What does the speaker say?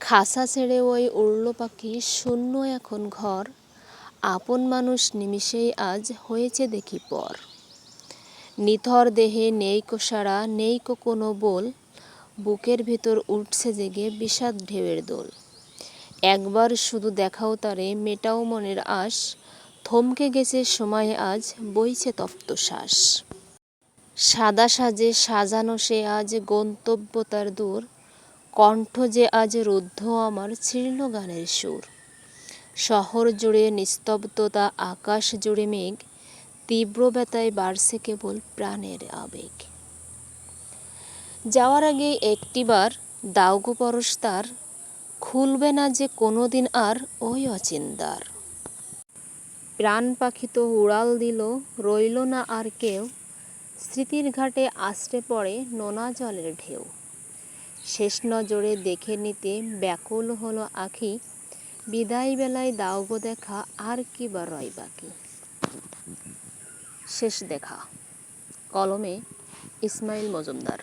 খাঁচা ছেড়ে ওই উড়ল পাখি, শূন্য এখন ঘর। আপন মানুষ নিমিষেই আজ হয়েছে দেখি পর। নিথর দেহে নেই কো সাড়া, নেই কো কোনো বোল, বুকের ভিতর উঠছে জেগে বিষাদ ঢেউয়ের দোল। একবার শুধু দেখাও তারে, মেটাও মনের আশ, থমকে গেছে সময় আজ, বইছে তপ্ত শ্বাস। সাদা সাজে সাজানো সে আজ, গন্তব্য তার দূর, কণ্ঠ যে আজ রুদ্ধ আমার, ছিঁড়ল গানের সুর। শহর জুড়ে নিস্তব্ধতা, আকাশ জুড়ে মেঘ, তীব্র ব্যথায় বাড়ছে কেবল প্রাণের আবেগ। যাওয়ার আগে একটিবার দাও গো পরশ তার, খুলবে না যে কোনো দিন আর ওই অচিন দ্বার। প্রাণ পাখি তো উড়াল দিল, রইল না আর কেউ, স্মৃতির ঘাটে আছড়ে পড়ে নোনা জলের ঢেউ। শেষ নজরে দেখে নিতে ব্যাকুল হলো আঁখি, বিদায় বেলায় দাও গো দেখা, আর কি বা রয় বাকি। শেষ দেখা। কলমে ইসমাইল মজুমদার।